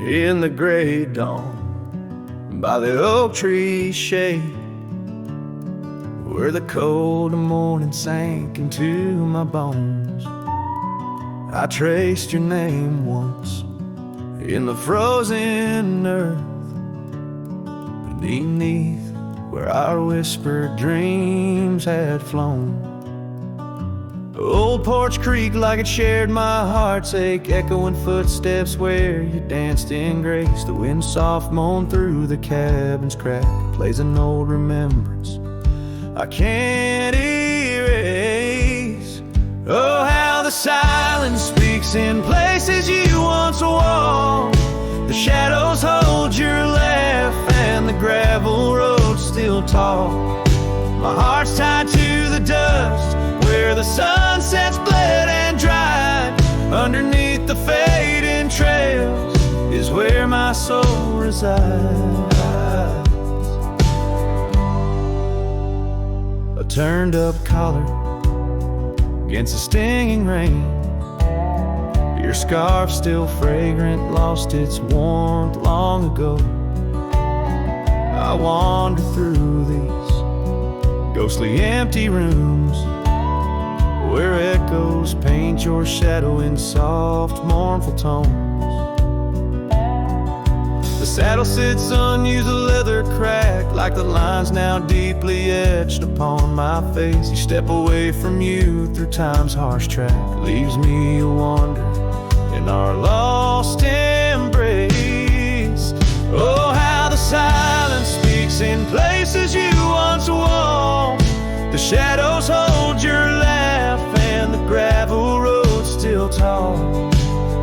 in the gray dawn, by the oak tree shade, where the cold morning sank into my bones. I traced your name once in the frozen earth, beneath where our whispered dreams had flown. Old Porch Creek like it shared my heart's ache, echoing footsteps where you danced in grace. The wind soft moaned through the cabin's crack, plays an old remembrance I can't erase. Oh, how the silence speaks in places you once walked. The shadows hold your laugh and the gravel road still talk. My heart's tied to the dust where the sunsets bled and dried. Underneath the fading trails is where my soul resides. A turned up collar against the stinging rain, your scarf still fragrant, lost its warmth long ago. I wander through these ghostly empty rooms where echoes paint your shadow in soft, mournful tones. The saddle sits unused, the leather cracked, like the lines now deeply etched upon my face. You step away from you through time's harsh track, leaves me a wander in our lost embrace. Oh, how the silence speaks in places you once walked. The shadows hold your laugh and the gravel road still tall.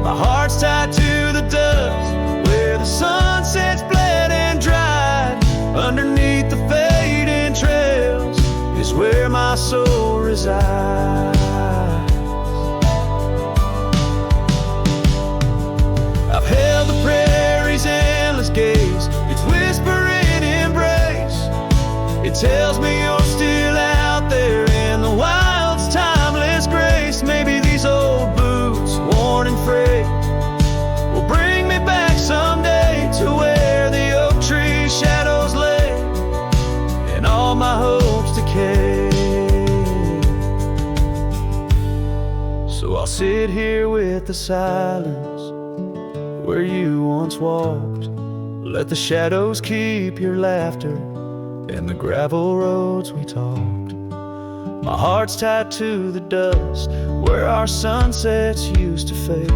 My heart's tied to the dust where the sunsets bled and dried. Underneath the fading trails is where my soul resides. I've held the prairie's endless gaze, its whispering embrace. It tells me you're still out there in the wild's timeless grace. Maybe these old boots, worn and frayed, will bring me back someday to where the oak tree shadows lay and all my hopes decay. So I'll sit here with the silence where you once walked. Let the shadows keep your laughter and the gravel roads we talked. My heart's tied to the dust where our sunsets used to fade.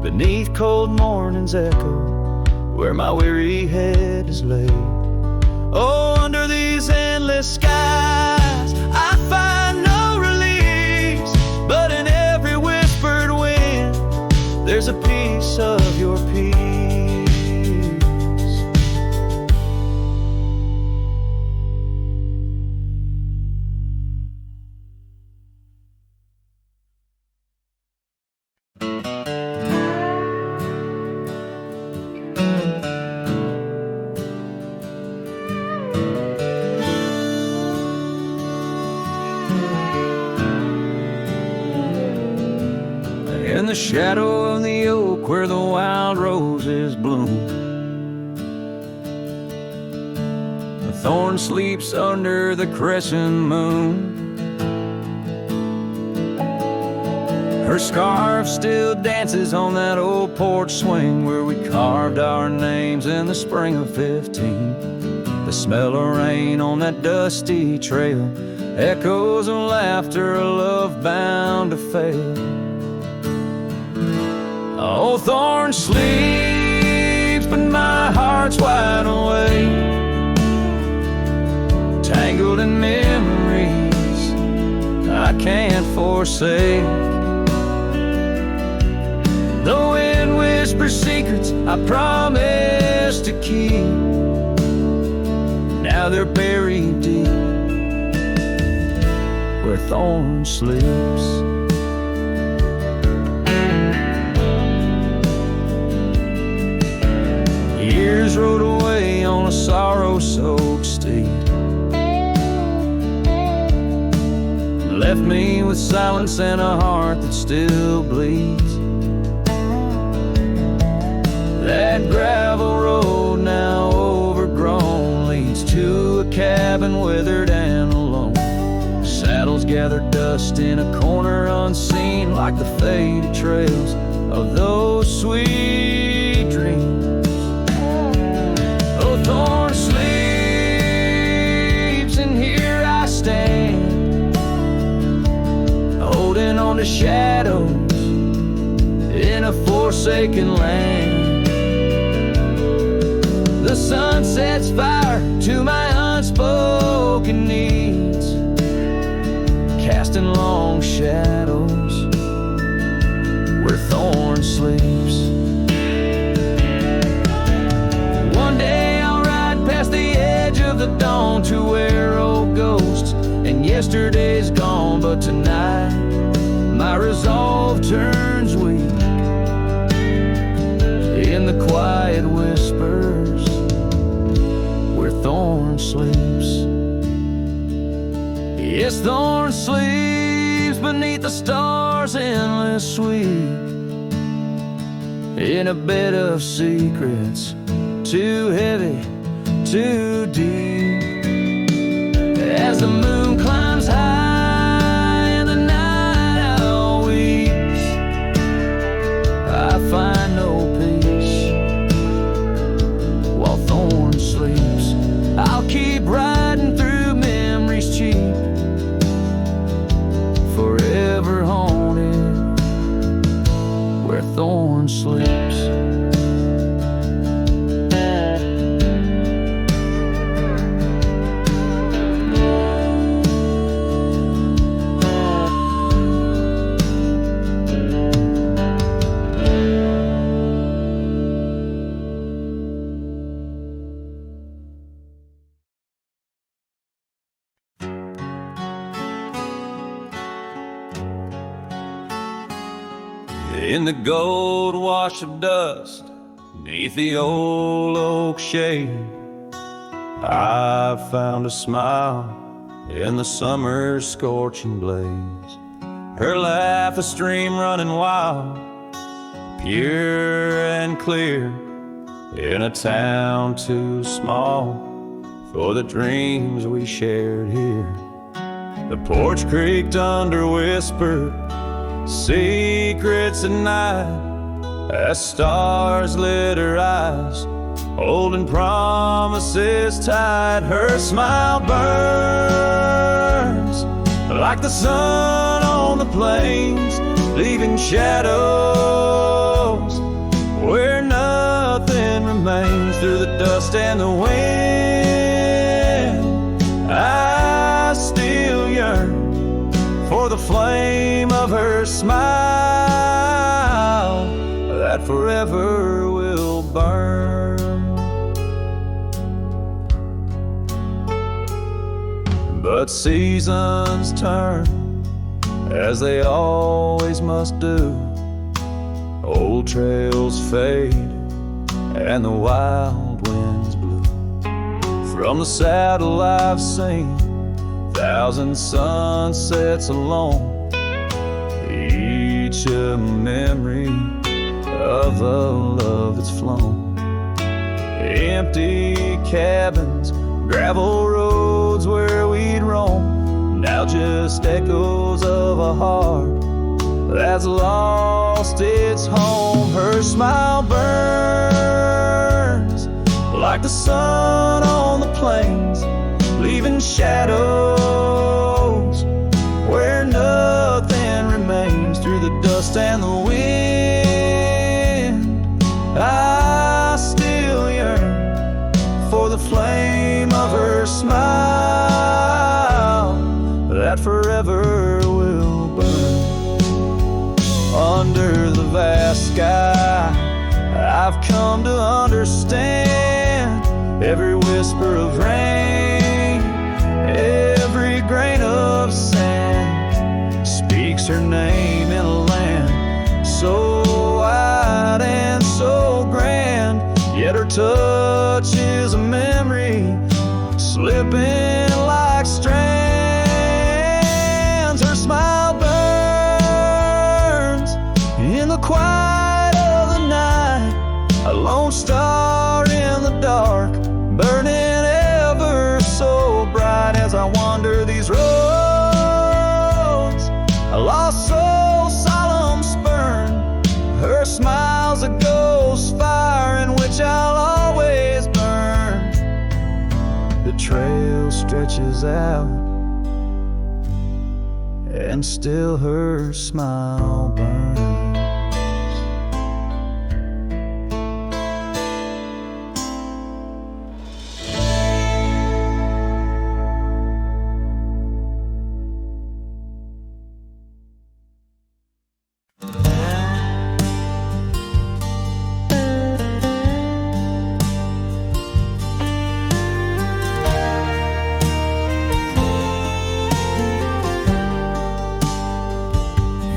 Beneath cold morning's echo where my weary head is laid. Oh, under these endless skies I find no release, but in every whispered wind there's a piece of your peace. In the shadow of the oak where the wild roses bloom, the thorn sleeps under the crescent moon. Her scarf still dances on that old porch swing where we carved our names in the spring of 15. The smell of rain on that dusty trail, echoes of laughter, a love bound to fail. Oh, Thorns sleeps, but my heart's wide awake, tangled in memories I can't forsake. The wind whispers secrets I promised to keep, now they're buried deep where Thorns sleeps. Years rode away on a sorrow-soaked steed, left me with silence and a heart that still bleeds. That gravel road, now overgrown, leads to a cabin weathered and alone. Saddles gather dust in a corner unseen, like the faded trails of those sweet dreams. Oh, Thorns sleeps, and here I stand, holding on to shadows in a forsaken land. The sun sets fire to my unspoken needs, casting long shadows where Thorns sleeps. One day I'll ride past the edge of the dawn to where old ghosts and yesterday's gone, but tonight my resolve turns weak in the quiet whispers where Thorns sleeps. Yes, Thorns sleeps beneath the stars' endless sweep, in a bed of secrets too heavy, too deep. As the moon climbs high and the night owl weeps, I find no peace while Thorns sleeps. I'll keep riding through memories cheap, forever haunted where Thorns sleeps. In the gold wash of dust, neath the old oak shade, I found a smile in the summer's scorching blaze. Her laugh a stream running wild, pure and clear, in a town too small for the dreams we shared here. The porch creaked under whispered secrets at night, as stars lit her eyes, holding promises tight. Her smile burns like the sun on the plains, leaving shadows where nothing remains. Through the dust and the wind, I still yearn for the flame of her smile that forever will burn. But seasons turn, as they always must do. Old trails fade and the wild winds blow. From the saddle I've seen 1,000 sunsets alone, each a memory of a love that's flown. Empty cabins, gravel roads where we'd roam, now just echoes of a heart that's lost its home. Her smile burns like the sun on the plains, leaving shadows where nothing remains. Through the dust and the wind, I still yearn for the flame of her smile that forever will burn. Under the vast sky, I've come to understand every whisper of rain, every grain of sand speaks her name in a land so wide and so grand. Yet her touch is a memory slipping like strands. Her smile burns in the quiet of the night, alone lone star in the dark, burning ever so bright as I wander these roads. A lost soul, solemn spurn, her smile's a ghost fire in which I'll always burn. The trail stretches out, and still her smile burns.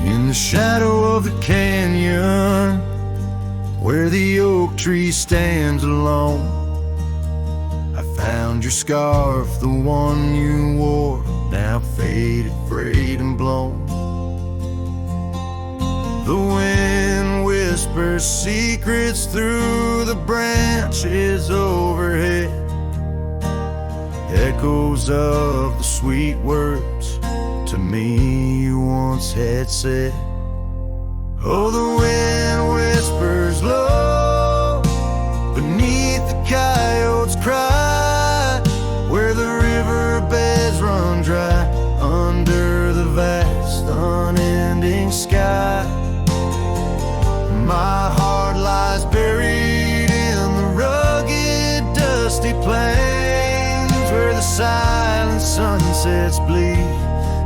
In the shadow of the canyon, where the oak tree stands alone, I found your scarf, the one you wore, now faded, frayed and blown. The wind whispers secrets through the branches overhead, echoes of the sweet words to me you once had said. Oh, the wind whispers low beneath the coyote's cry, where the riverbeds run dry under the vast unending sky. My heart lies buried in the rugged dusty plains, where the silent sunsets bleed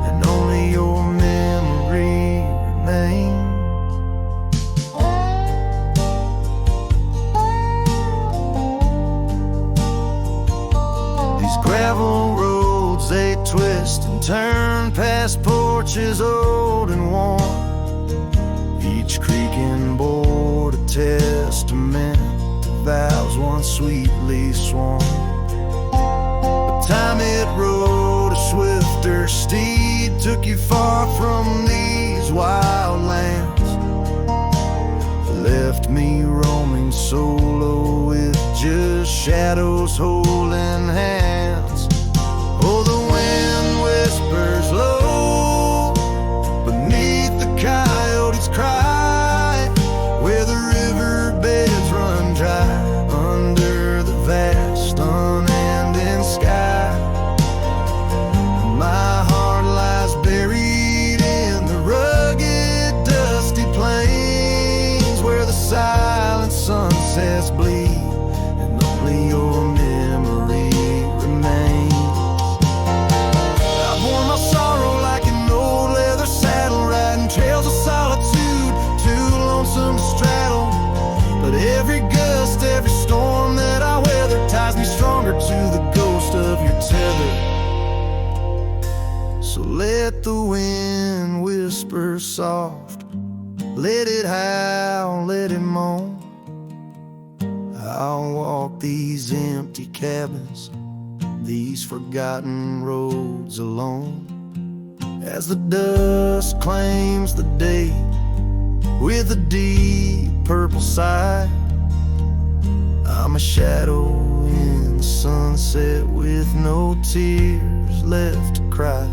and only your memory remains. These gravel roads, they twist and turn past porches old and worn, each creaking board a testament to vows once sweetly sworn. But time it rode a swifter steed, took you far from these wild lands, left me roaming solo with just shadows holding hands. Oh, the wind whispers low beneath the coyote's cry, where the riverbeds run dry under the vast unending sky. My heart lies buried in the rugged dusty plains, where the silent sunsets bleed and only your memory remains. I've worn my sorrow like an old leather saddle, riding trails of solitude, too lonesome to straddle. But every gust, every storm that I weather ties me stronger to the ghost of your tether. So let the wind whisper soft, let it howl, let it moan. I'll walk these empty cabins, these forgotten roads alone, as the dusk claims the day with a deep purple sigh. I'm a shadow in the sunset with no tears left to cry,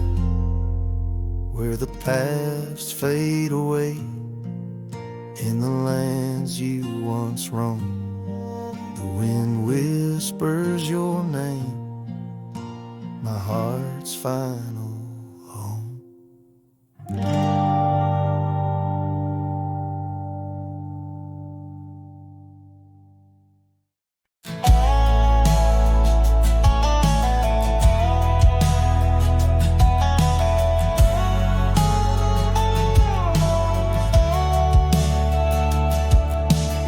where the past fade away in the lands you once roamed. The wind whispers your name, my heart's final home.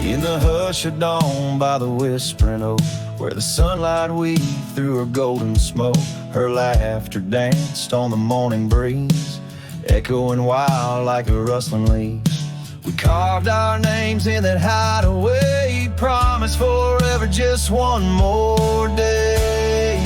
In the hush of dawn by the whispering oak, where the sunlight weaved through her golden smoke, her laughter danced on the morning breeze, echoing wild like a rustling leaf. We carved our names in that hideaway, promised forever just one more day.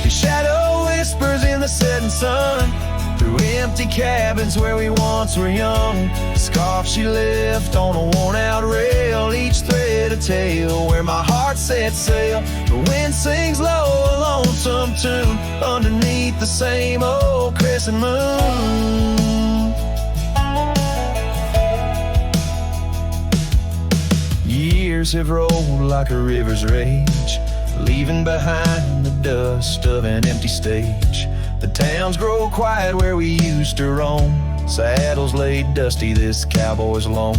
The shadow whispers in the setting sun, through through empty cabins where we once were young. A scarf she left on a worn-out rail, each thread a tale where my heart set sail. The wind sings low, a lonesome tune underneath the same old crescent moon. Years have rolled like a river's rage, leaving behind the dust of an empty stage. The towns grow quiet where we used to roam, saddles laid dusty, this cowboy's alone.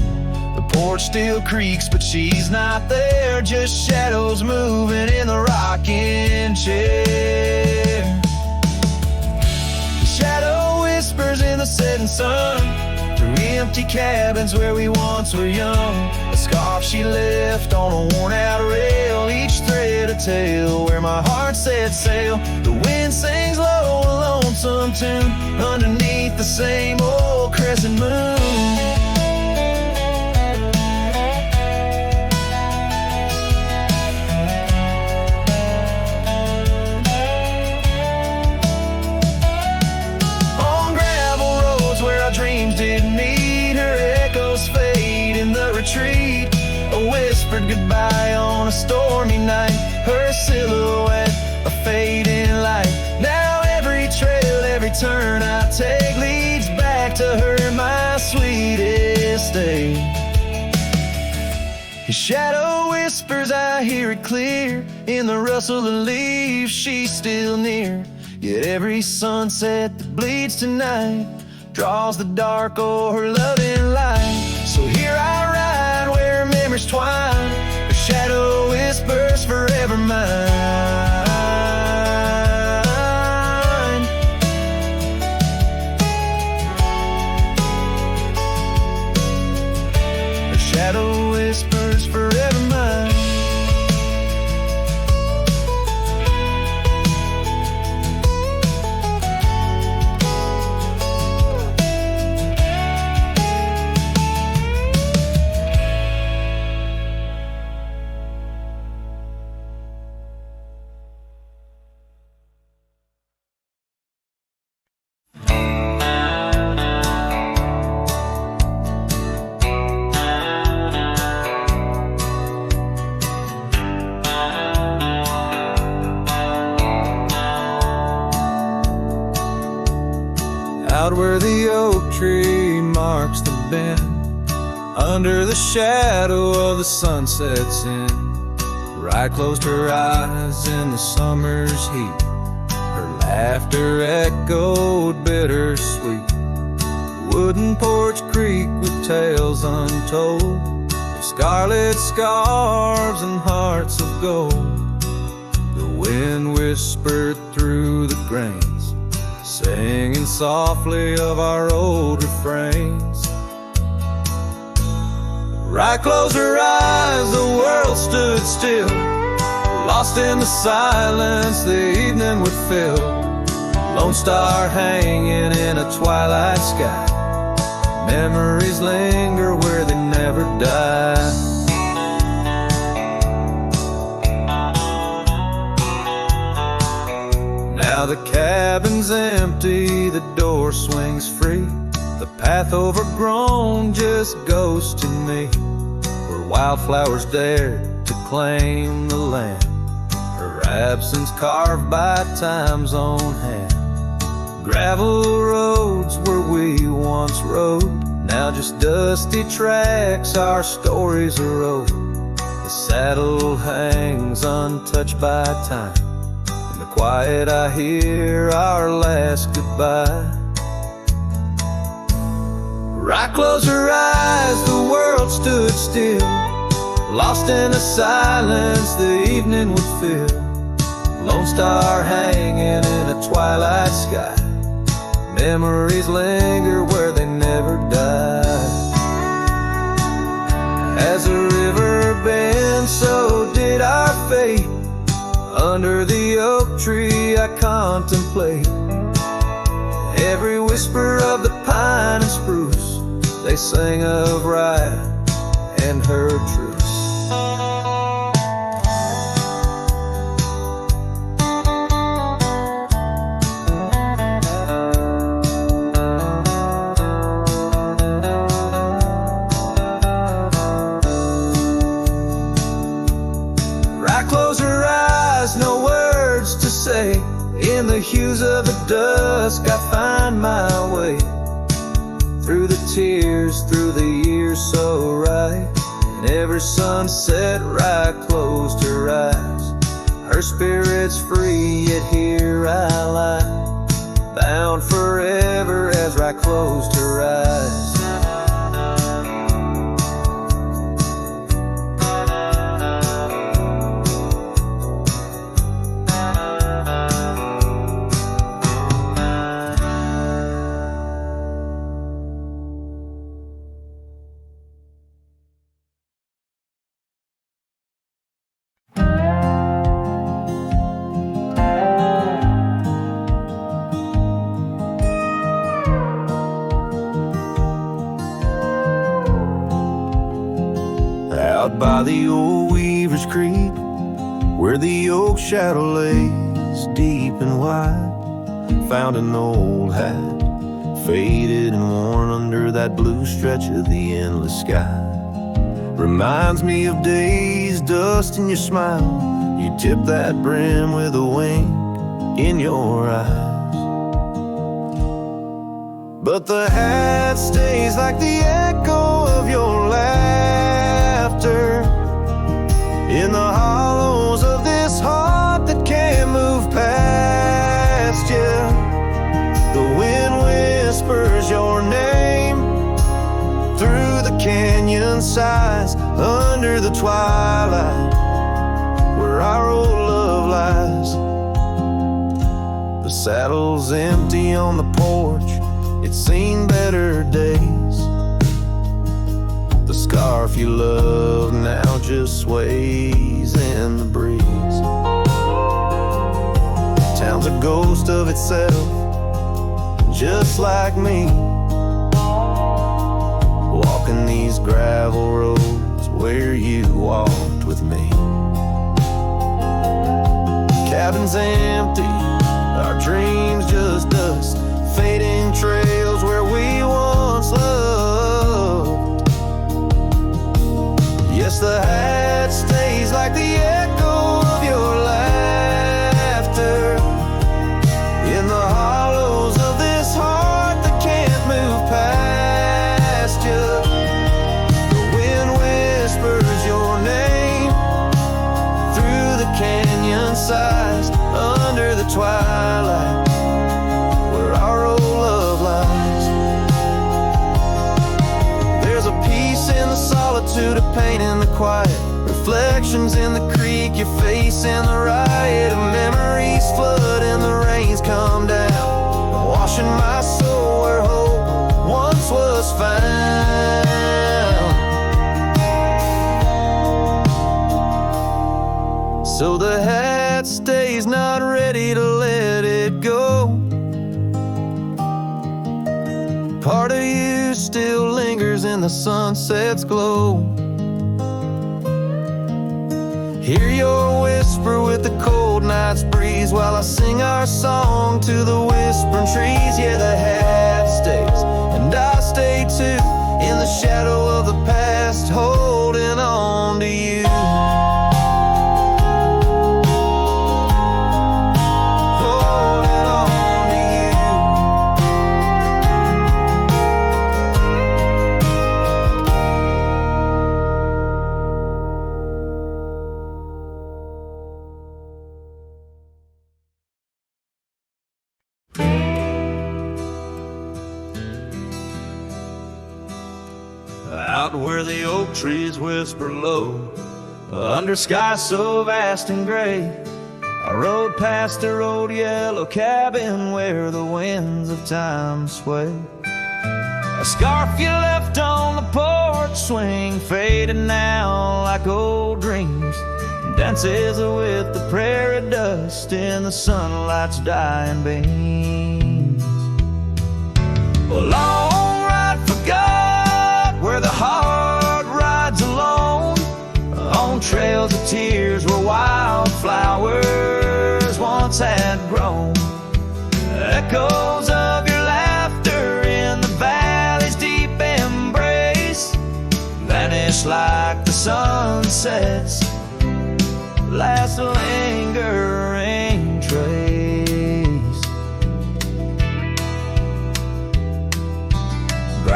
The porch still creaks, but she's not there, just shadows moving in the rocking chair. The shadow whispers in the setting sun, through empty cabins where we once were young. A scarf she left on a worn-out rail, each thread a tale where my heart set sail. The wind sings low, a lonesome tune underneath the same old crescent moon. Dreams didn't meet, her echoes fade in the retreat. A whispered goodbye on a stormy night, her silhouette a fading light. Now every trail, every turn I take leads back to her, my sweetest day. His shadow whispers, I hear it clear, in the rustle of leaves she's still near. Yet every sunset that bleeds tonight draws the dark o'er her loving light. So here I ride where memories twine, her shadow whispers forever mine. Her shadow whispers forever mine. Out where the oak tree marks the bend, under the shadow of the sunset's end, Bryan closed her eyes in the summer's heat. Her laughter echoed bittersweet. Wooden porch creak with tales untold, of scarlet scarves and hearts of gold. The wind whispered through the grains, singing softly of our old refrains. Bryan closed her eyes, the world stood still, lost in the silence the evening would fill. Lone star hanging in a twilight sky, memories linger where they never die. Now the cabin's empty, the door swings free. The path overgrown just goes to me, where wildflowers dare to claim the land, her absence carved by time's own hand. Gravel roads where we once rode, now just dusty tracks, our stories are old. The saddle hangs untouched by time, in the quiet I hear our last goodbye. Bryan closed her eyes, the world stood still, lost in the silence the evening would fill. Lone star hanging in a twilight sky, memories linger where they never die. As the river bends, so did our fate. Under the oak tree I contemplate every whisper of the pine and spruce. They sang of Bryan and her truce. In the hues of the dusk, I find my way through the tears, through the years so right. And every sunset right close to rise. Her spirit's free, yet here I lie, bound forever as right close to rise. Out by the old Weaver's Creek, where the oak shadow lays deep and wide, found an old hat, faded and worn under that blue stretch of the endless sky. Reminds me of days, dust in your smile. You tip that brim with a wink in your eyes. But the hat stays like the echo of your laughter in the hollows of this heart that can't move past you. The wind whispers your name through the canyon sighs, under the twilight where our old love lies. The saddle's empty on the porch, it's seen better days. The scarf you love now just sways in the breeze. Town's a ghost of itself, just like me, walking these gravel roads where you walked with me. Cabin's empty, our dreams just dust, fading trails where we once loved. Yes, the hat stays like the echo of your laughter in the hollows of this heart that can't move past you. The wind whispers your name through the canyon sighs, under the twilight where our old love lies. There's a peace in the solitude, a pain in the quiet, reflections in the creek, your face in the riot of memories flood and the rains come down, washing my soul where hope once was found. So the hat stays, not ready to let it go. Part of you still lingers in the sunset's glow. Hear your whisper with the cold night's breeze, while I sing our song to the whispering trees. Yeah, the hat stays, and I stay too, in the shadow of the past, holding on to you. Out where the oak trees whisper low, under skies so vast and gray, I rode past the old yellow cabin where the winds of time sway. A scarf you left on the porch swing, faded now like old dreams, dances with the prairie dust in the sunlight's dying beams. A long ride forgot where the heart rides alone, on trails of tears where wildflowers once had grown. Echoes of your laughter in the valley's deep embrace vanish like the sunset's last lingering trace.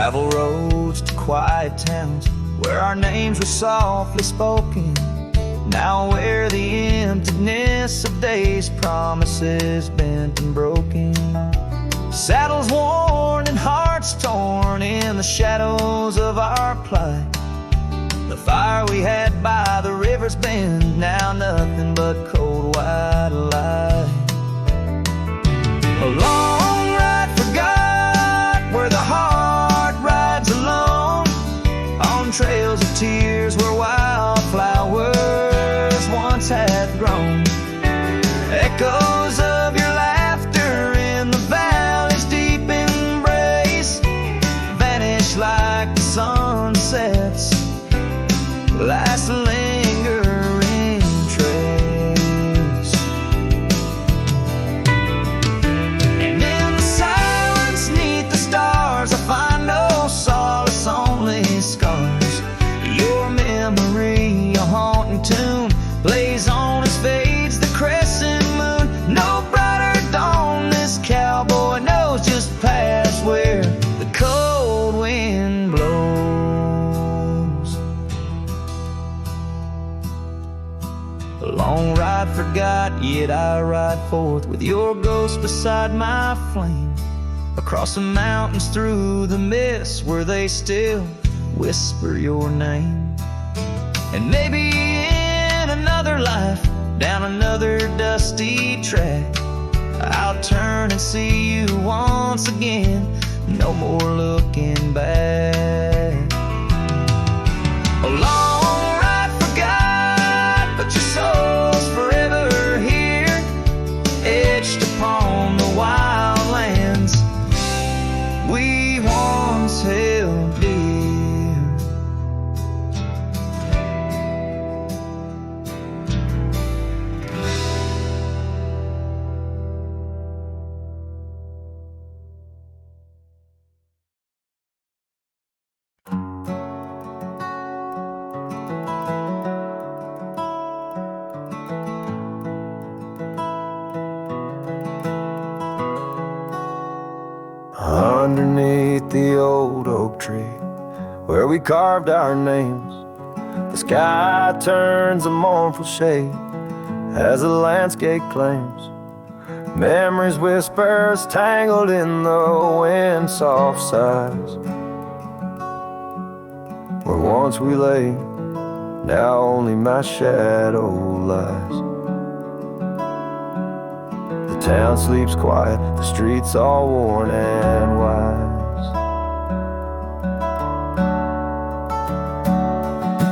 Gravel roads to quiet towns where our names were softly spoken. Now where the emptiness of days, promises bent and broken. Saddles worn and hearts torn in the shadows of our plight. The fire we had by the river's bend, now nothing but cold white light. A long ride forgot where the heart rides alone, on trails of tears where wildflowers once had grown. Echoes of your laughter in the valley's deep embrace vanish like the sunset's last lingering trace. And in the silence neath the stars I find no solace, only scars. Your memory, a haunting tune, plays on as fades the crescent moon. No brighter dawn, this cowboy knows just past where the cold wind blows. A long ride forgot, yet I ride forth with your ghost beside my flame, across the mountains through the mist where they still whisper your name. And maybe in another life, down another dusty track, I'll turn and see you once again, no more looking back. A long ride forgot, but your soul's forever here, etched upon the wild lands we once held dear. Underneath the old oak tree where we carved our names, the sky turns a mournful shade as the landscape claims. Memories whispers tangled in the wind, soft sighs. Where once we lay, now only my shadow lies. The town sleeps quiet, the streets all worn and wise.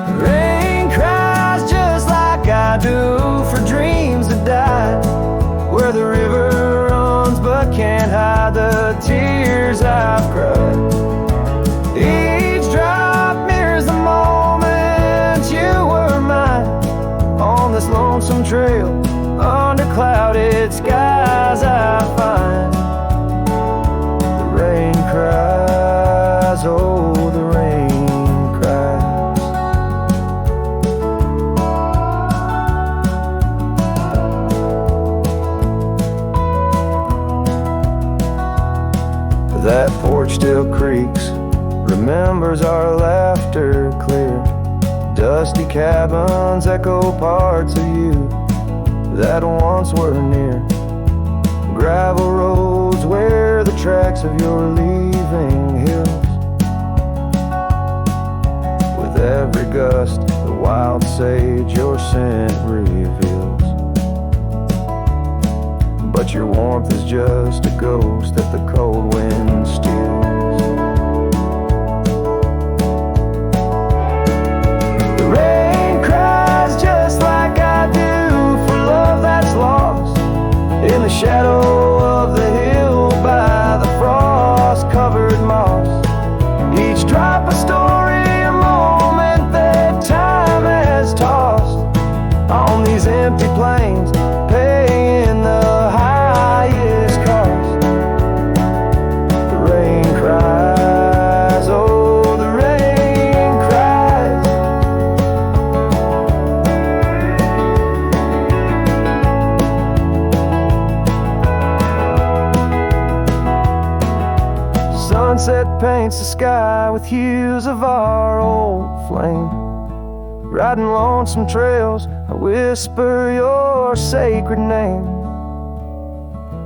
The rain cries just like I do for dreams that died, where the river runs but can't hide the tears I've cried. Each drop mirrors the moment you were mine, on this lonesome trail under clouded skies I find. The rain cries, oh the rain cries. That porch still creaks, remembers our laughter clear. Dusty cabins echo parts of you that once were near. Gravel roads where the tracks of your leaving hills. With every gust, the wild sage your scent reveals. But your warmth is just a ghost that the cold wind steals. The rain cries just like I do for love that's lost in the shadow of the hill by the frost-covered moss. Each drop a story, a moment that time has tossed on these empty plains, paying the highest cost. The rain cries, oh the rain cries. So sunset paints the sky with hues of our old flame. Riding lonesome trails, I whisper your sacred name.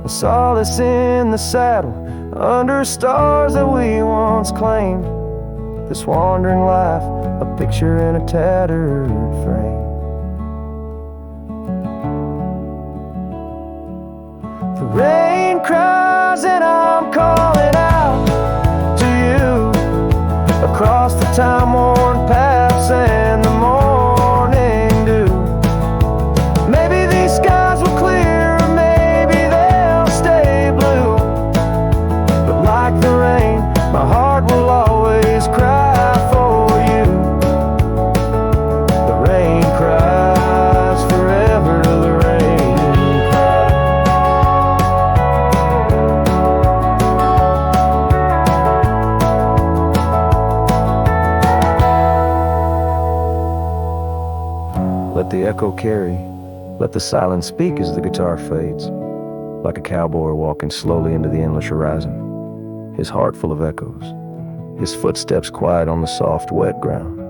A solace in the saddle, under stars that we once claimed. This wandering life, a picture in a tattered frame. The rain cries and I'm calling out to you, across the time-worn paths and the morning dew. Maybe these skies will clear, or maybe they'll stay blue. But like the rain, my heart will always cry for you. The rain cries forever, the rain cries. Let the echo carry, let the silence speak as the guitar fades, like a cowboy walking slowly into the endless horizon, his heart full of echoes, his footsteps quiet on the soft, wet ground.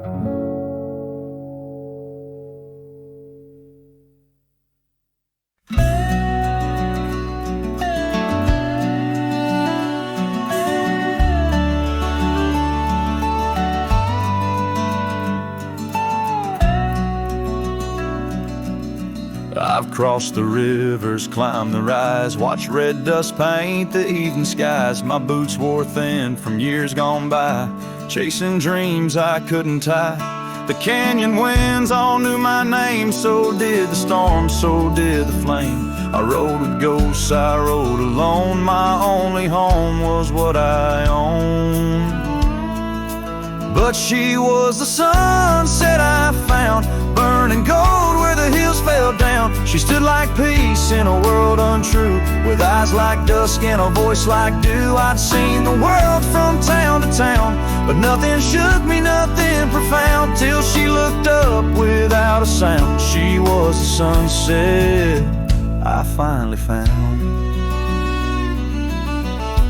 I've crossed the rivers, climbed the rise, watched red dust paint the evening skies. My boots wore thin from years gone by, chasing dreams I couldn't tie. The canyon winds all knew my name, so did the storm, so did the flame. I rode with ghosts, I rode alone, my only home was what I owned. But she was the sunset I found, burning gold where the hills fell down. She stood like peace in a world untrue, with eyes like dusk and a voice like dew. I'd seen the world from town to town, but nothing shook me, nothing profound, till she looked up without a sound. She was the sunset I finally found.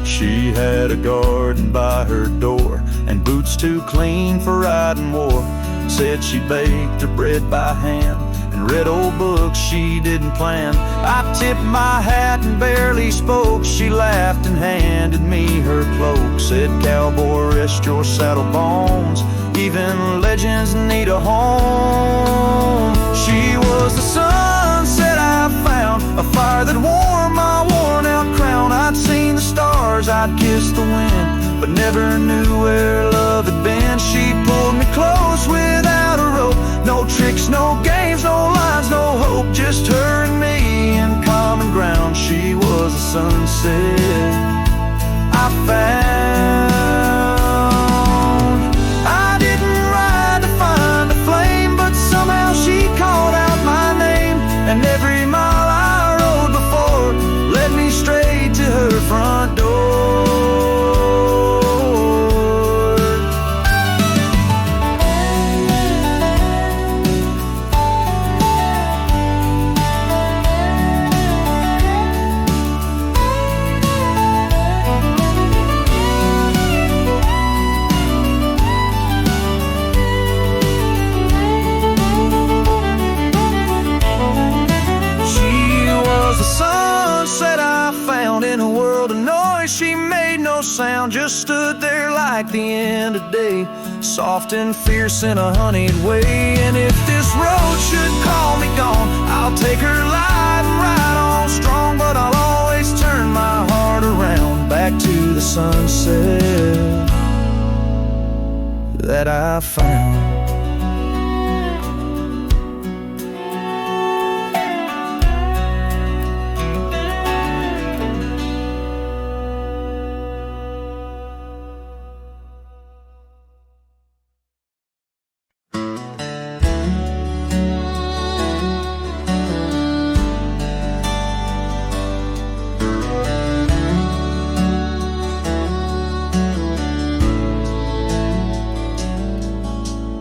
She had a garden by her door, and boots too clean for riding war. Said she baked her bread by hand, and read old books she didn't plan. I tipped my hat and barely spoke. She laughed and handed me her cloak. Said, cowboy, rest your saddle bones, even legends need a home. She was the sunset I found, a fire that warmed my worn out crown. I'd seen the stars, I'd kissed the wind, but never knew where love had been. She pulled me close without a rope, no tricks, no games, no lines, no hope, just her and me in common ground. She was the sunset I found. I didn't ride to find a flame, but somehow she called out my name, and every mile I rode before led me straight to her front door. In a world of noise, she made no sound, just stood there like the end of day, soft and fierce in a honeyed way. And if this road should call me gone, I'll take her light and ride on strong, but I'll always turn my heart around, back to the sunset that I found.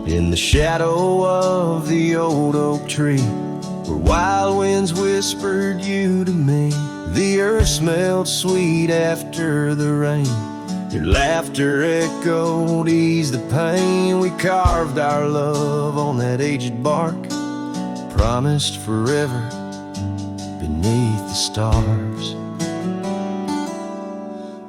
In the shadow of the old oak tree, where wild winds whispered you to me, the earth smelled sweet after the rain, Your laughter echoed, eased the pain. We carved our love on that aged bark, promised forever beneath the stars.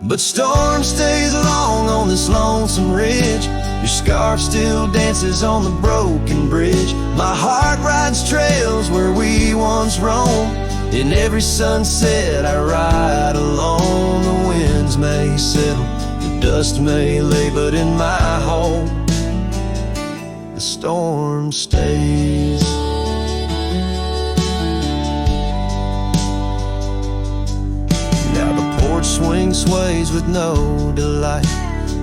But storm stays along on this lonesome ridge. Your scarf still dances on the broken bridge. My heart rides trails where we once roamed. In every sunset I ride alone. The winds may settle, the dust may lay, but in my home the storm stays. Now the porch swing sways with no delight.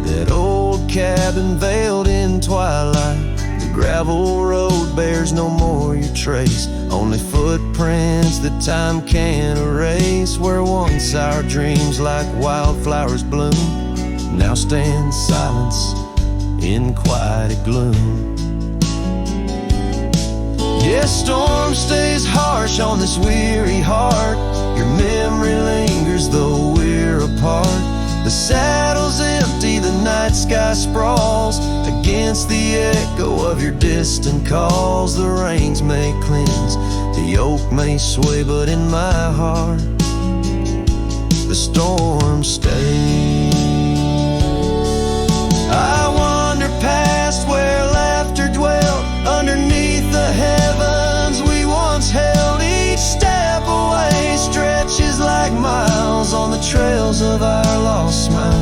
That old cabin veiled in twilight. The gravel road bears no more your trace, only footprints that time can't erase. Where once our dreams like wildflowers bloom, now stand silence in quiet gloom. Yes, storm stays harsh on this weary heart. Your memory lingers though we're apart. The saddle's empty, the night sky sprawls against the echo of your distant calls. The rains may cleanse, the yoke may sway, but in my heart the storm stays. I wander past where laughter dwelt, underneath the heavens we once held. Each step away stretches like miles on the trails of our lost smiles.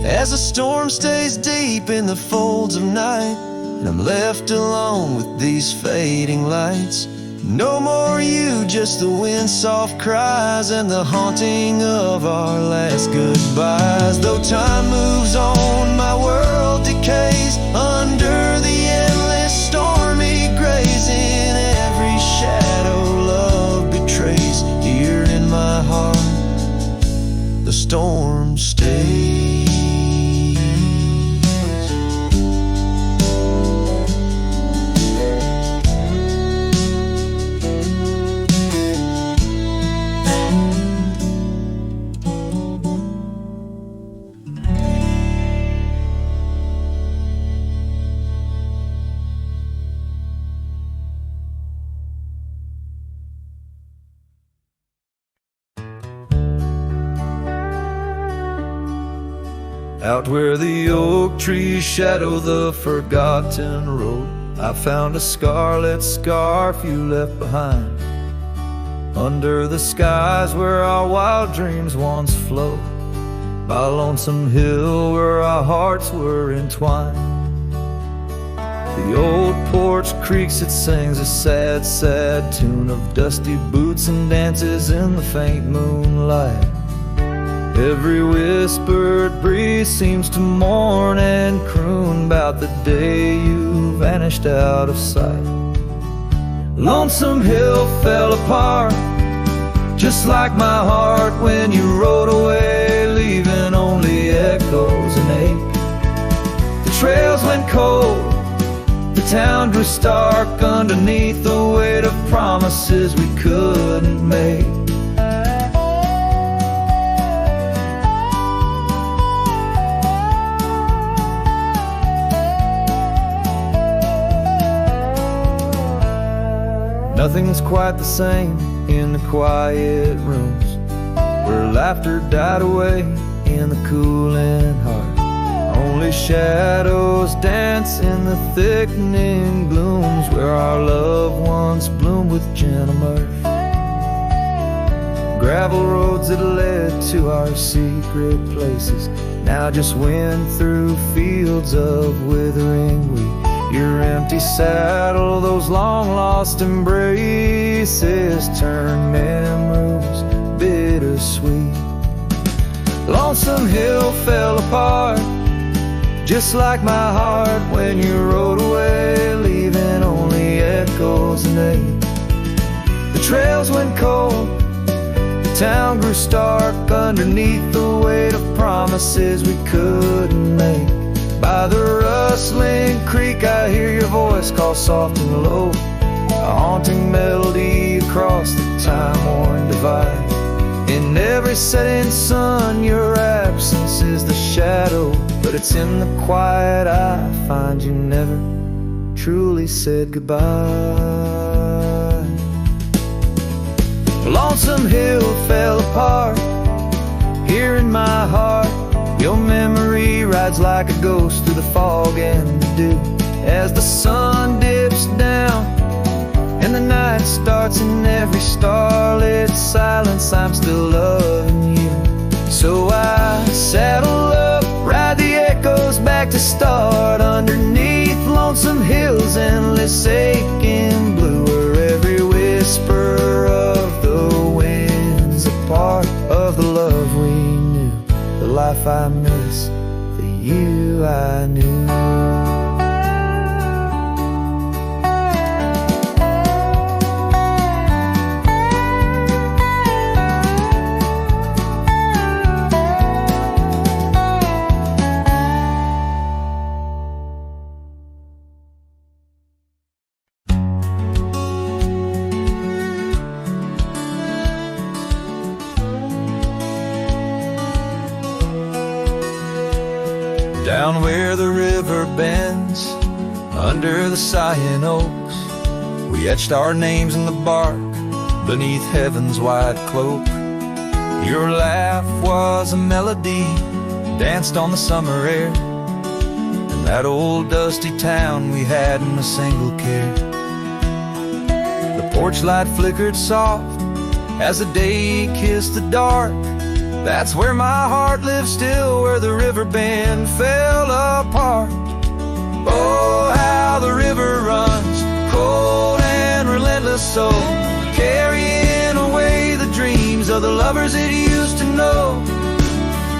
As the storm stays deep in the folds of night, and I'm left alone with these fading lights. No more you, just the wind's soft cries and the haunting of our last goodbyes. Though time moves on, my world decays under the endless stormy grays. In every shadow love betrays. Here in my heart the storm stays. Out where the oak trees shadow the forgotten road, I found a scarlet scarf you left behind. Under the skies where our wild dreams once flowed, by a lonesome hill where our hearts were entwined. The old porch creaks, it sings a sad, sad tune of dusty boots and dances in the faint moonlight. Every whispered breeze seems to mourn and croon about the day you vanished out of sight. Lonesome Hill fell apart, just like my heart when you rode away, leaving only echoes and ache. The trails went cold, the town grew stark underneath the weight of promises we couldn't make. Nothing's quite the same in the quiet rooms where laughter died away in the cooling heart. Only shadows dance in the thickening glooms where our love once bloomed with gentle mirth. Gravel roads that led to our secret places now just went through fields of withering wheat. Your empty saddle, those long-lost embraces turn memories bittersweet. Lonesome Hill fell apart, just like my heart when you rode away, leaving only echoes and ache. The trails went cold, the town grew stark underneath the weight of promises we couldn't make. By the rustling creek I hear your voice call soft and low, a haunting melody across the time-worn divide. In every setting sun, your absence is the shadow, but it's in the quiet I find you never truly said goodbye. Lonesome Hill fell apart here in my heart. Your memory rides like a ghost through the fog and the dew. As the sun dips down and the night starts, in every starlit silence I'm still loving you. So I saddle up, ride the echoes back to start, underneath lonesome hills, endless aching blue, where every whisper of the wind's a part of the love we knew, the life I miss, the you I knew. Down where the river bends, under the sighing oaks, we etched our names in the bark, beneath heaven's wide cloak. Your laugh was a melody, danced on the summer air, in that old dusty town we hadn't a single care. The porch light flickered soft as the day kissed the dark. That's where my heart lives still, where the river bend fell apart. Oh, how the river runs, cold and relentless, so carrying away the dreams of the lovers it used to know.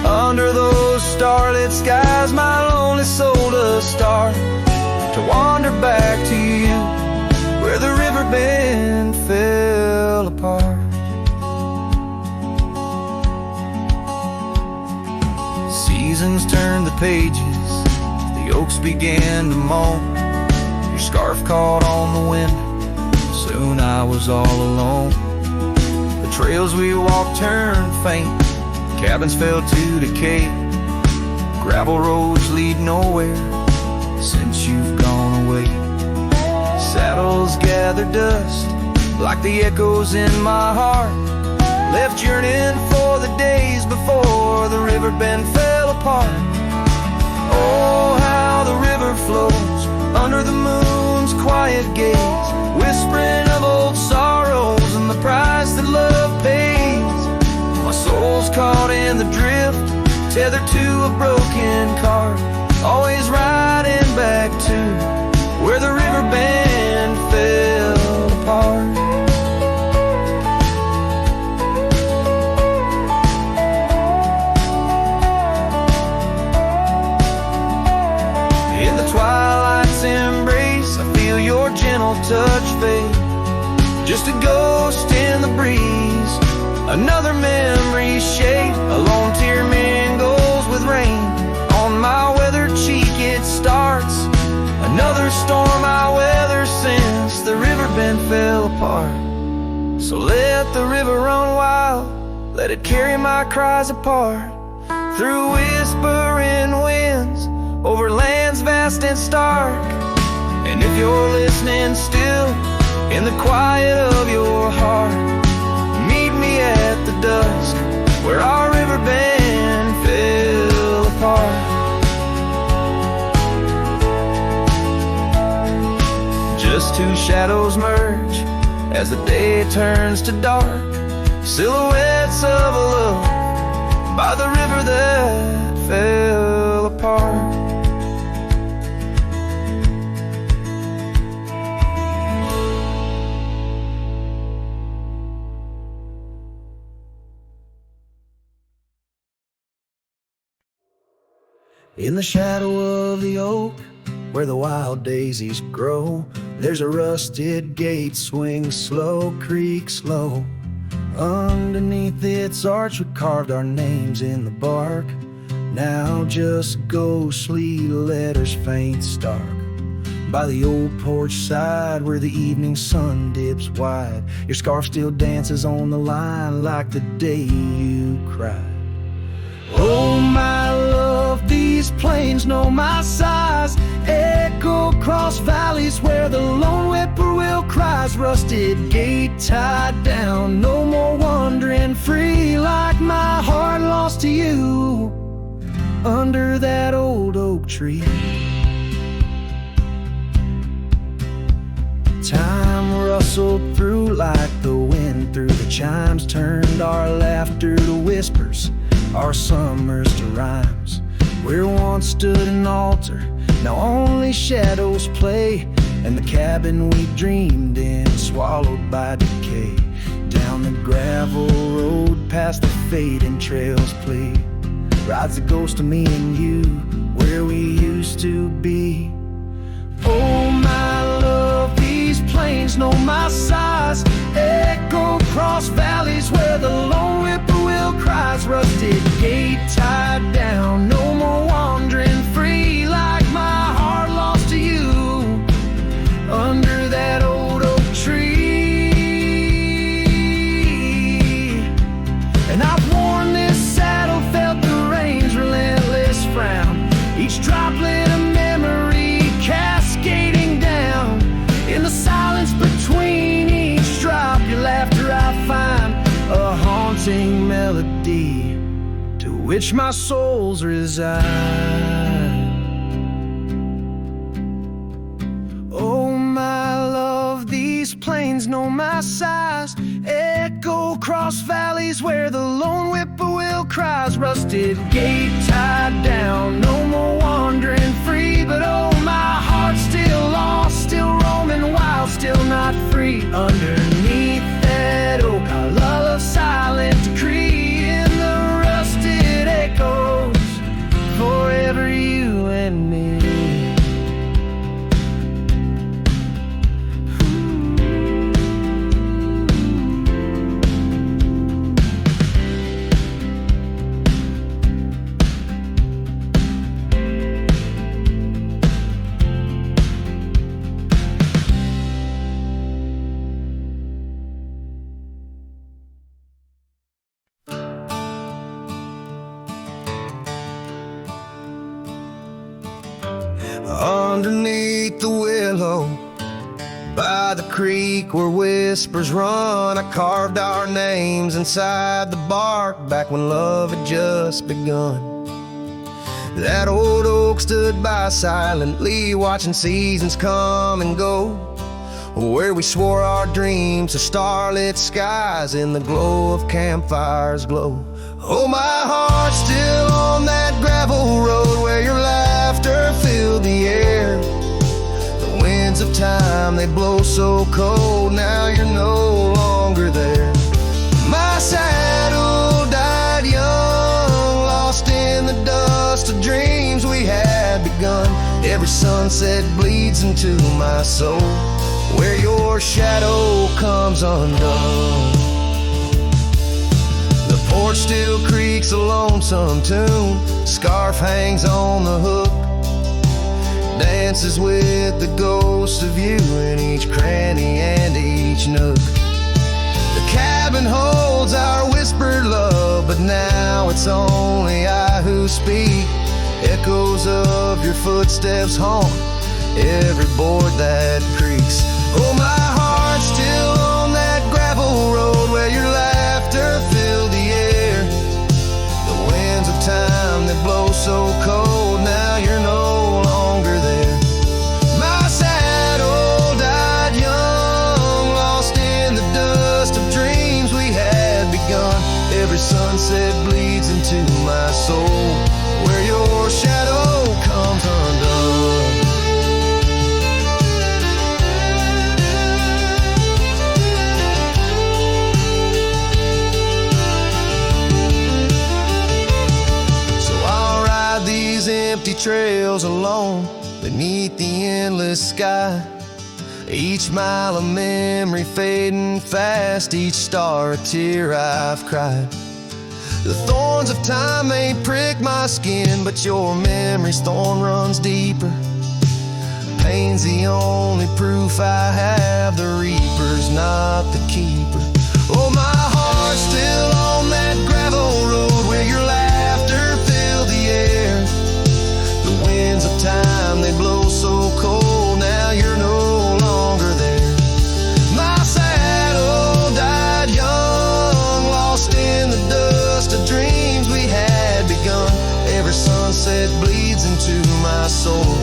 Under those starlit skies, my lonely soul does start to wander back to you, where the river bend fell apart. Seasons turned the pages, the oaks began to moan. Your scarf caught on the wind, soon I was all alone. The trails we walked turned faint, cabins fell to decay. Gravel roads lead nowhere since you've gone away. Saddles gather dust like the echoes in my heart, left yearning for the days before the river bend fell apart. Oh, how the river flows under the moon's quiet gaze, whispering of old sorrows and the price that love pays. My soul's caught in the drift, tethered to a broken cart, always riding back to where the river bend fell apart. Twilight's embrace, I feel your gentle touch fade, just a ghost in the breeze, another memory shade. A lone tear mingles with rain on my weathered cheek, it starts another storm I weather since the river bend fell apart. So let the river run wild, let it carry my cries apart, through whispering winds, over lands vast and stark. And if you're listening still, in the quiet of your heart, meet me at the dusk, where our river bend fell apart. Just two shadows merge as the day turns to dark, silhouettes of a love by the river that fell apart. In the shadow of the oak, where the wild daisies grow, there's a rusted gate, swings slow, creaks low. Underneath its arch we carved our names in the bark, now just ghostly letters faint stark. by the old porch side where the evening sun dips wide. Your scarf still dances on the line like the day you cried. Oh my love, these plains know my size, echo across valleys where the lone whippoorwill cries. Rusted gate tied down, no more wandering free, like my heart lost to you under that old oak tree. Time rustled through like the wind through the chimes, turned our laughter to whispers, our summers to rhymes. Where once stood an altar, now only shadows play, and the cabin we dreamed in swallowed by decay. Down the gravel road past the fading trails plead, rides the ghost of me and you, where we used to be. Oh my love, these plains know my size, echo across valleys where the lone whippoorwill cries. Rusted gate tied down, no more wandering free, like my heart lost to you under that old oak tree. And I've worn this saddle, felt the rain's relentless frown, each droplet of memory cascading down. In the silence between each drop, your laughter I find a haunting melody to which my soul's resigned. Oh my love, these plains know my size, echo across valleys where the lone whippoorwill cries. Rusted gate tied down, no more wandering free, but oh my heart's still lost, still roaming wild, still not free. Underneath that oak, our lull of silent decree, in the rusted echoes, forever you and me. Underneath the willow, by the creek where whispers run, I carved our names inside the bark back when love had just begun. That old oak stood by silently, watching seasons come and go, where we swore our dreams to starlit skies in the glow of campfires glow. Oh, my heart's still on that gravel road where your laughter filled the air. The winds of time, they blow so cold, now you're no longer there. My saddle died young, lost in the dust of dreams we had begun. Every sunset bleeds into my soul, where your shadow comes undone. The porch still creaks a lonesome tune, scarf hangs on the hook, dances with the ghost of you in each cranny and each nook. The cabin holds our whispered love, but now it's only I who speak. Echoes of your footsteps haunt every board that creaks. Oh, my heart's still on that gravel road where your laughter filled the air. The winds of time that blow so cold, now you're no longer there. My saddle died young, lost in the dust of dreams we had begun. Every sunset bleeds into my soul, where your shadow comes undone. Empty trails alone beneath the endless sky, each mile a memory fading fast, each star a tear I've cried. The thorns of time may prick my skin, but your memory's thorn runs deeper. pain's the only proof I have. The reaper's not the keeper. Oh, my heart's still on that gravel road where your laughter filled the air. The winds of time, they blow so cold, now you're no longer there. My saddle died young, lost in the dust of dreams we had begun. Every sunset bleeds into my soul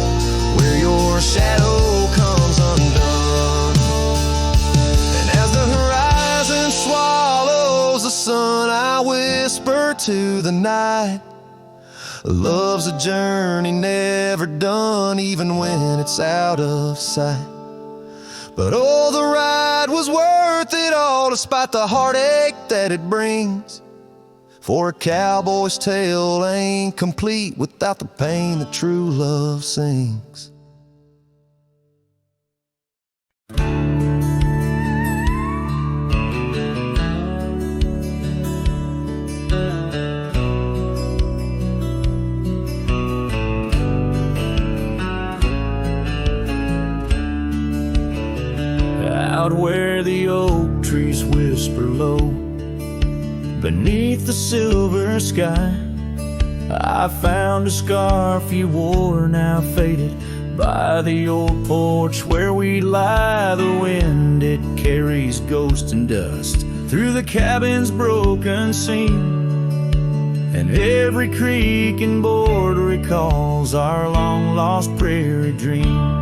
where your shadow comes undone. And as the horizon swallows the sun, I whisper to the night, love's a journey never done, even when it's out of sight. But oh, the ride was worth it all, despite the heartache that it brings. For a cowboy's tale ain't complete without the pain that true love sings. Out where the oak trees whisper low, beneath the silver sky, I found a scarf you wore, now faded, by the old porch where we lie. The wind, it carries ghost and dust through the cabin's broken seam, and every creak and board recalls our long-lost prairie dream.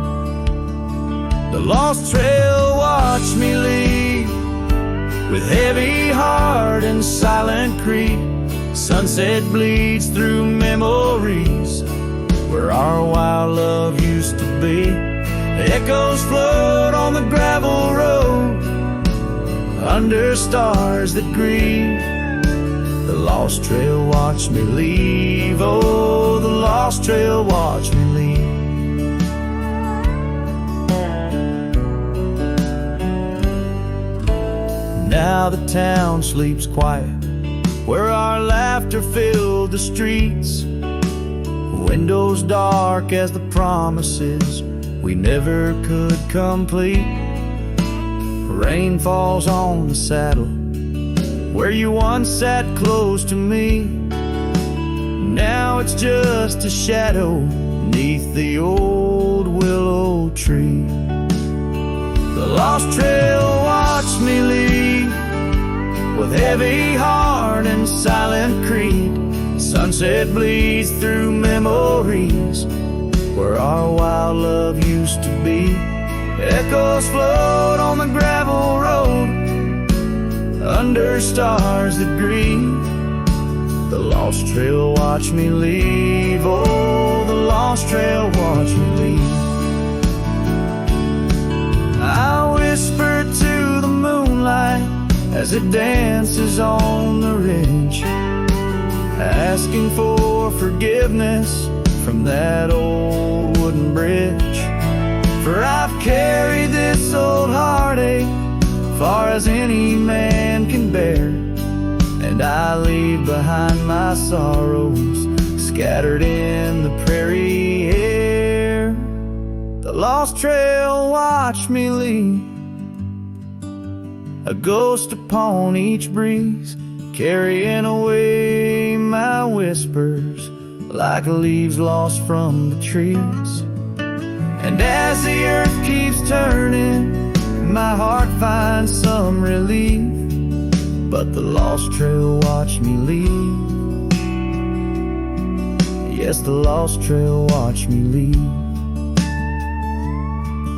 The lost trail watched me leave with heavy heart and silent creep. Sunset bleeds through memories where our wild love used to be. The echoes float on the gravel road under stars that grieve. The lost trail watched me leave. Oh, the lost trail watched me leave. Now the town sleeps quiet where our laughter filled the streets. Windows dark as the promises we never could complete. Rain falls on the saddle where you once sat close to me. Now it's just a shadow neath the old willow tree. The lost trail watched me leave with heavy heart and silent creed. Sunset bleeds through memories where our wild love used to be. Echoes float on the gravel road under stars that grieve. The lost trail watched me leave. Oh, the lost trail watched me leave. I whisper to the moonlight as it dances on the ridge, asking for forgiveness from that old wooden bridge. For I've carried this old heartache far as any man can bear, and I leave behind my sorrows scattered in the prairie air. The lost trail watched me leave, a ghost upon each breeze, carrying away my whispers like leaves lost from the trees. And as the earth keeps turning, my heart finds some relief, but the lost trail watched me leave. Yes, the lost trail watched me leave.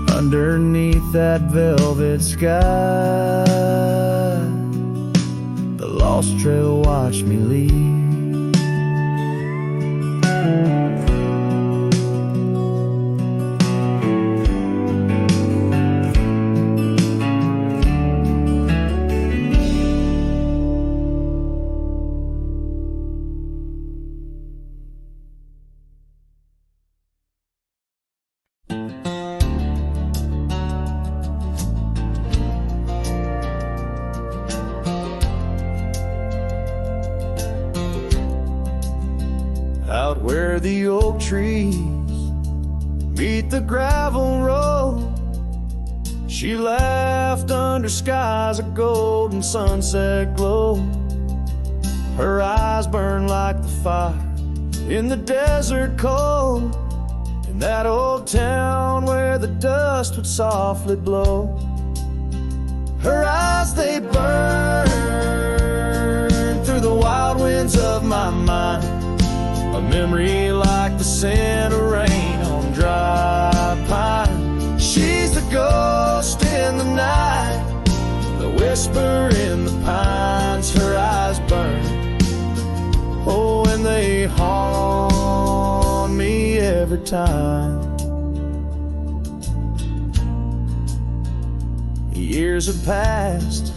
Underneath that velvet sky, the lost trail watched me leave. Out where the oak trees meet the gravel road. She laughed under skies of golden sunset glow. Her eyes burned like the fire in the desert cold, in that old town where the dust would softly blow. Her eyes, they burn through the wild winds of my mind, a memory like the scent of rain on dry pine. She's the ghost in the night, the whisper in the pines. Her eyes burn, oh, and they haunt me every time. Years have passed,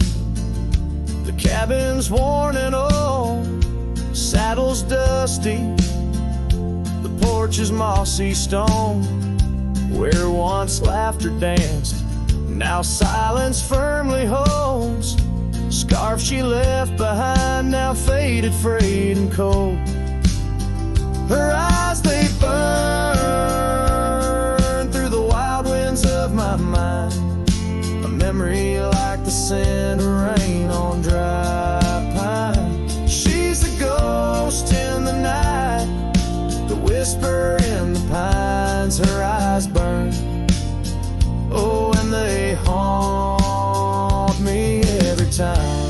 the cabin's worn and old, saddle's dusty, the porch is mossy stone. Where once laughter danced, now silence firmly holds. Scarf she left behind, now faded, frayed and cold. Her eyes, they burn through the wild winds of my mind, a memory like the scent of rain on dry pine. She's the ghost in the night, the whisper in the pines. Her eyes burn, oh, and they haunt me every time.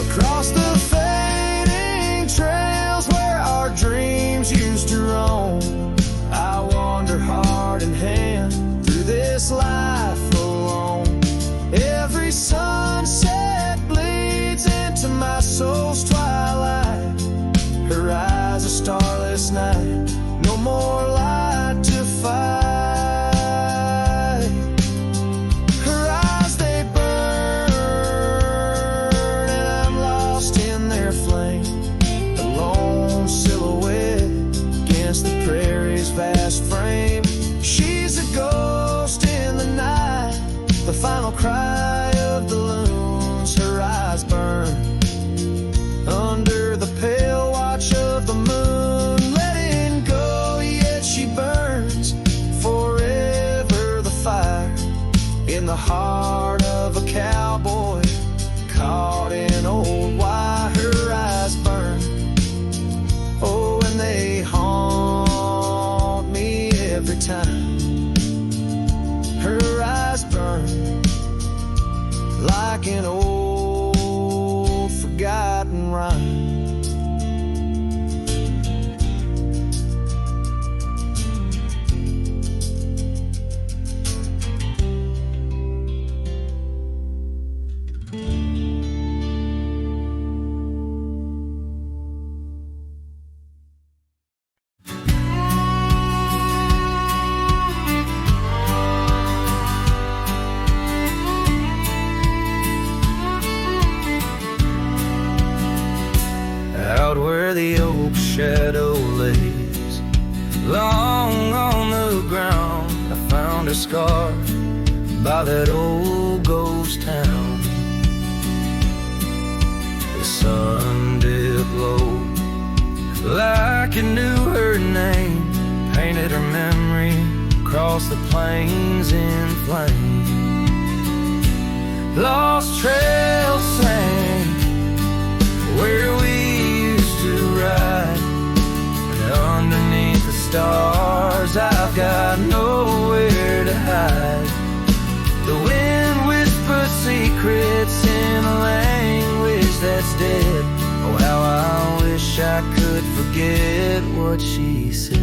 Across the fading trails where our dreams used to roam, I wander heart in hand through this life alone. Every sunset bleeds into my soul's twilight. Her eyes, a starless night, no more light to fight. Her eyes, they burn, and I'm lost in their flame, a lone silhouette against the prairie's vast frame. She's a ghost in the night, the final cry of the loons. Her eyes burn under the pale watch of the moon, letting go, yet she burns forever. The fire in the heart of a cowboy caught in old wire. Her eyes burn, oh, and they haunt me every time. Her eyes burn like an old forgotten rhyme. Out where the oak shadow lays long on the ground, I found a scar by that old ghost town. The sun dipped low like it knew her name, painted her memory across the plains in flame. Lost trails sang where we ride, and underneath the stars I've got nowhere to hide. The wind whispers secrets in a language that's dead. Oh, how I wish I could forget what she said.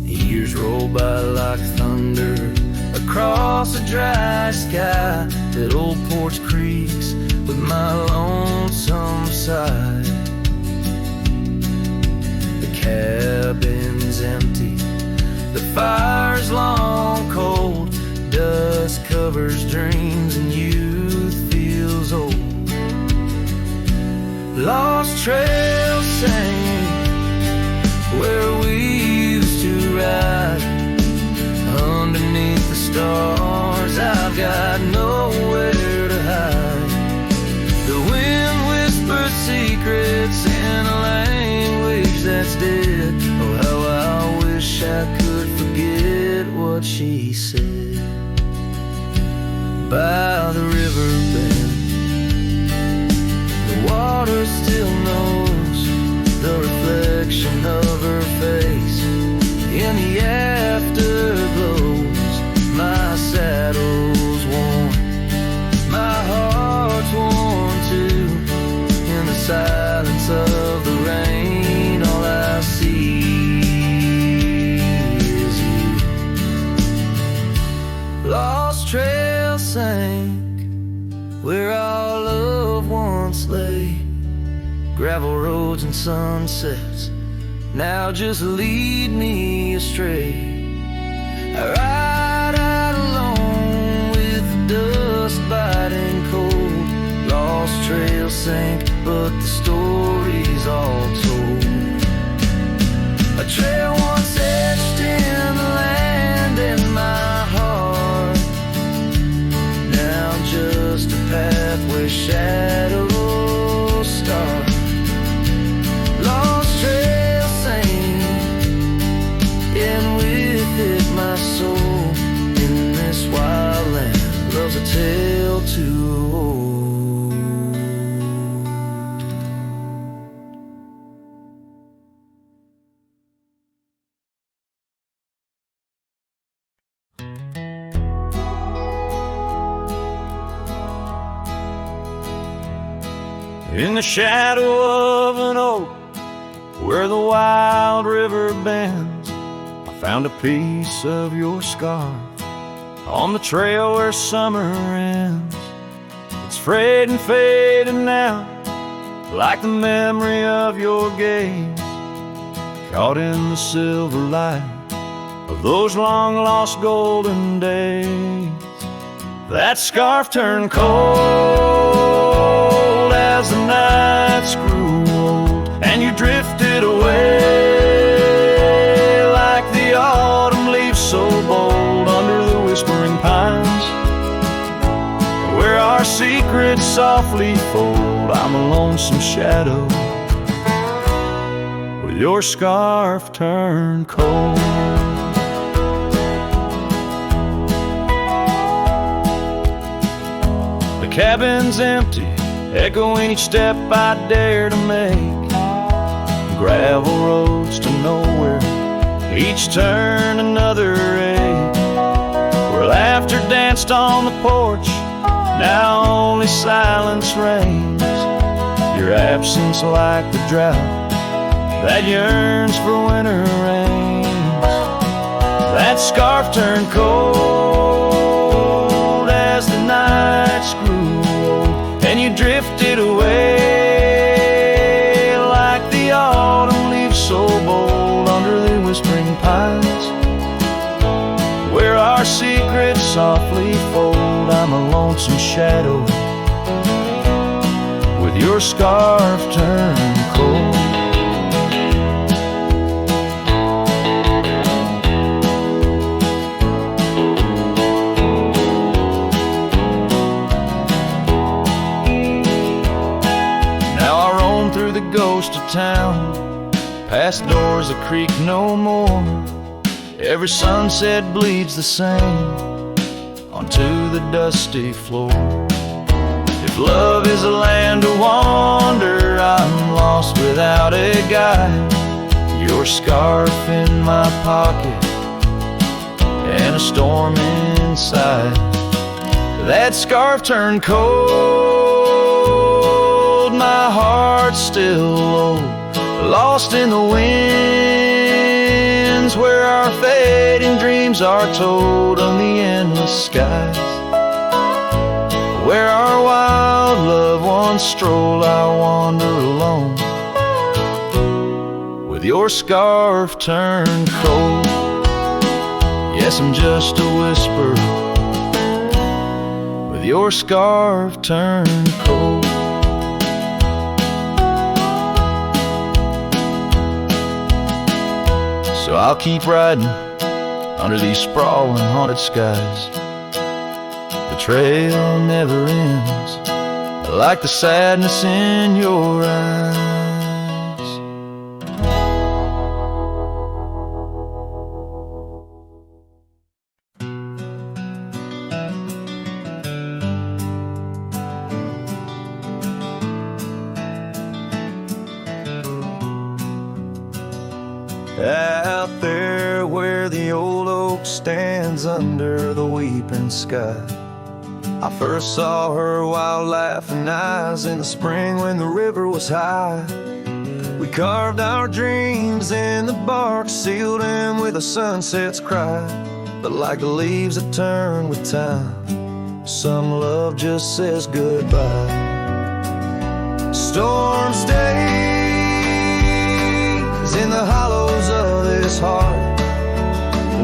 Years roll by like thunder across a dry sky. That old porch creaks with my lonesome side. The cabin's empty, the fire's long cold, dust covers dreams and youth feels old. Lost trails sing where we used to ride, underneath the stars I've got nowhere to hide. The wind whispers secrets in that's dead. Oh, how I wish I could forget what she said. By the river bend, the water still knows the reflection of her face in the afterglows. My saddle's worn, my heart's worn too. In the silence of the rain, all I see is you. Lost trail sank where our love once lay. Gravel roads and sunsets now just lead me astray. I ride out alone with the dust biting cold. Lost trail sank, but the story's all told. A trail once etched in the land and my heart, now just a path where shadows start. Lost trail sank, and with it my soul in this wild land loves a tale too old. In the shadow of an oak, where the wild river bends, I found a piece of your scar on the trail where summer ends. It's frayed and faded now, like the memory of your gaze, caught in the silver light of those long lost golden days. That scarf turned cold as the nights grew old, and you drifted away like the autumn leaves so bold under the whispering pines, where our secrets softly fold. I'm a lonesome shadow with your scarf turned cold. The cabin's empty, echoing each step I dare to make. Gravel roads to nowhere, each turn another ache. Where laughter danced on the porch, now only silence reigns. Your absence like the drought that yearns for winter rains. That scarf turned cold as the nights grew old, and you drifted away like the autumn leaves so bold under the whispering pines, where our secrets softly fold. I'm a lonesome shadow with your scarf turned cold. Ghost of town, past doors that creak no more. Every sunset bleeds the same onto the dusty floor. If love is a land to wander, I'm lost without a guide. Your scarf in my pocket and a storm inside. That scarf turned cold, my heart's still low, lost in the winds, where our fading dreams are told on the endless skies. Where our wild love once strolled, I wander alone with your scarf turned cold. Yes, I'm just a whisper with your scarf turned cold. So I'll keep riding under these sprawling haunted skies. The trail never ends, like the sadness in your eyes. Out there where the old oak stands under the weeping sky, I first saw her wild laughing eyes in the spring when the river was high. We carved our dreams in the bark, sealed them with a sunset's cry. But like the leaves that turn with time, some love just says goodbye. Storm stays in the hollows of this heart.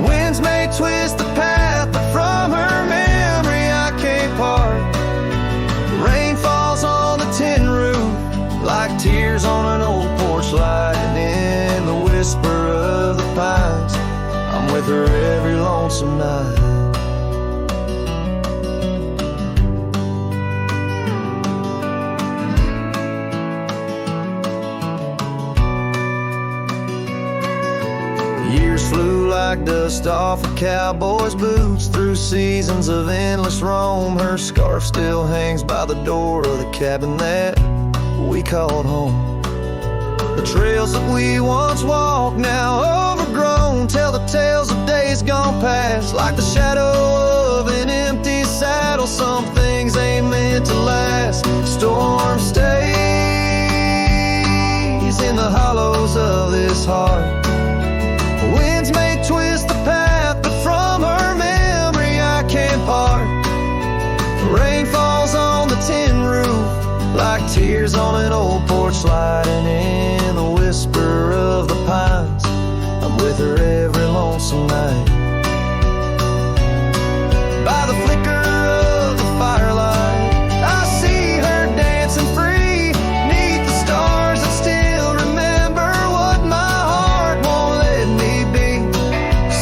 Winds may twist the path, but from her memory I can't part. Rain falls on the tin roof like tears on an old porch light, and in the whisper of the pines I'm with her every lonesome night. Years flew like dust off a cowboy's boots, through seasons of endless roam. Her scarf still hangs by the door of the cabin that we called home. The trails that we once walked, now overgrown, tell the tales of days gone past. Like the shadow of an empty saddle, some things ain't meant to last. Storm stays in the hollows of this heart. Winds may twist the path, but from her memory I can't part. Rain falls on the tin roof like tears on an old porch light, and in the whisper of the pines I'm with her every lonesome night. By the flicker of the firelight I see her dancing free, 'neath the stars that still remember what my heart won't let me be.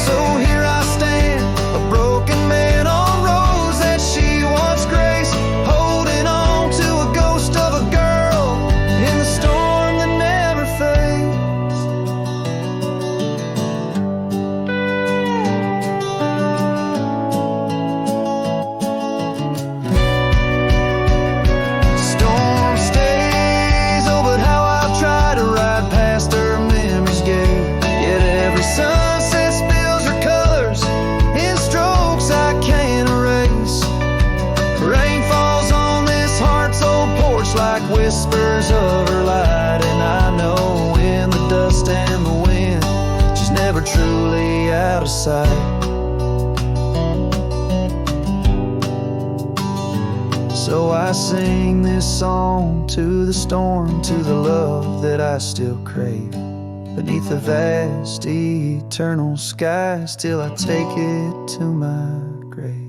So here I stand, a broken man on roads that she once graced, holding on to a ghost of a girl in the storm that never fades. Storm stays, oh but how I've tried to ride past her memory's gate. Yet every sunset spills her colors in strokes I can't erase. Rain falls on this heart's old porch like whispers of her light, and I know in the dust and the wind she's never truly out of sight. So I sing this song to the storm, to the love that I still crave. Beneath the vast eternal skies till I take it to my grave.